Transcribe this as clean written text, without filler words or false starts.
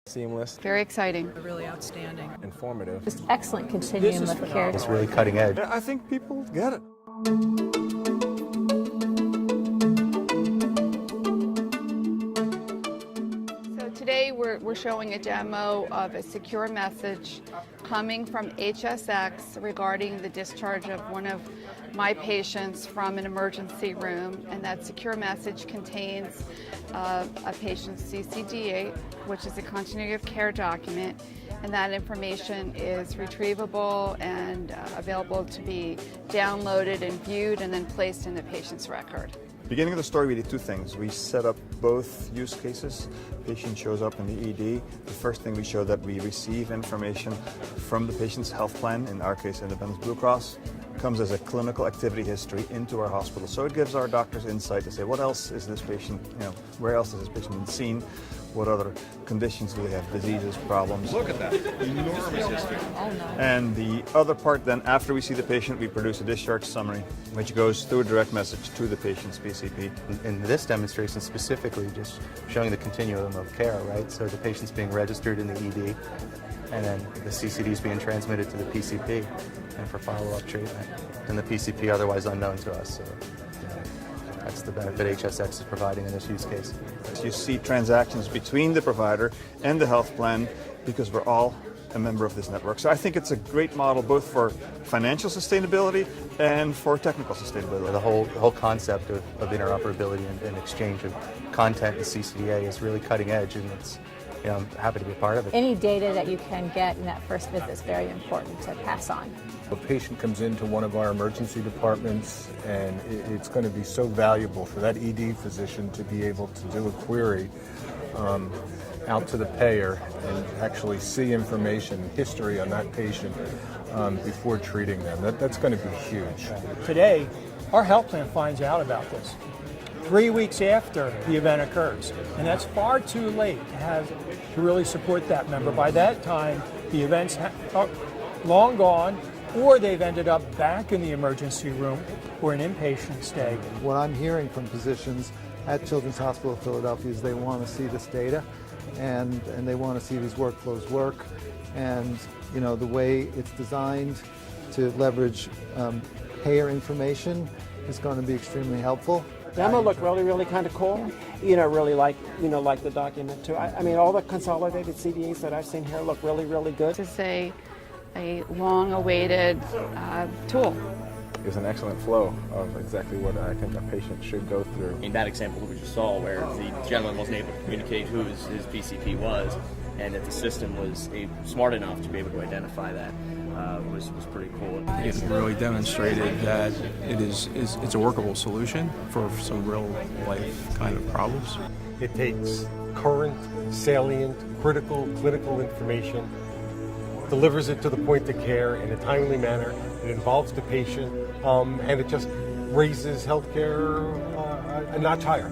Seamless. Very exciting. Really outstanding. Informative. Just excellent continuum of care. It's really cutting edge. I think people get it. So today we're showing a demo of a secure message coming from HSX regarding the discharge of one of my patients from an emergency room, and that secure message contains a patient's CCD, which is a continuity of care document, and that information is retrievable and available to be downloaded and viewed and then placed in the patient's record. Beginning of the story, we did two things. We set up both use cases. Patient shows up in the ED. The first thing we show that we receive information from the patient's health plan, in our case Independence Blue Cross, comes as a clinical activity history into our hospital. So it gives our doctors insight to say, what else is this patient, where else has this patient been seen? What other conditions do they have, diseases, problems? Look at that, enormous history. Oh, no. And the other part then, after we see the patient, we produce a discharge summary, which goes through a direct message to the patient's PCP. In this demonstration specifically, just showing the continuum of care, right? So the patient's being registered in the ED, and then the CCD is being transmitted to the PCP and for follow-up treatment. And the PCP otherwise unknown to us. So that's the benefit HSX is providing in this use case. You see transactions between the provider and the health plan because we're all a member of this network. So I think it's a great model both for financial sustainability and for technical sustainability. The whole concept of interoperability and exchange of content in CCDA is really cutting edge, and it's, I'm happy to be a part of it. Any data that you can get in that first visit is very important to pass on. A patient comes into one of our emergency departments, and it's going to be so valuable for that ED physician to be able to do a query out to the payer and actually see information, history on that patient before treating them. That's going to be huge. Today, our health plan finds out about this 3 weeks after the event occurs, and that's far too late to really support that member. By that time, the events are long gone, or they've ended up back in the emergency room or an inpatient stay. What I'm hearing from physicians at Children's Hospital of Philadelphia is they want to see this data and they want to see these workflows work, and the way it's designed to leverage payer information is going to be extremely helpful. Demo looked really kind of cool. Really like the document too. I mean, all the consolidated CDAs that I've seen here look really good. This is a long-awaited tool. It's an excellent flow of exactly what I think a patient should go through. In that example that we just saw, where the gentleman wasn't able to communicate who his PCP was, and that the system was smart enough to be able to identify that, was pretty cool. It really demonstrated that it's a workable solution for some real life kind of problems. It takes current, salient, critical clinical information, delivers it to the point of care in a timely manner. It involves the patient, and it just raises healthcare a notch higher.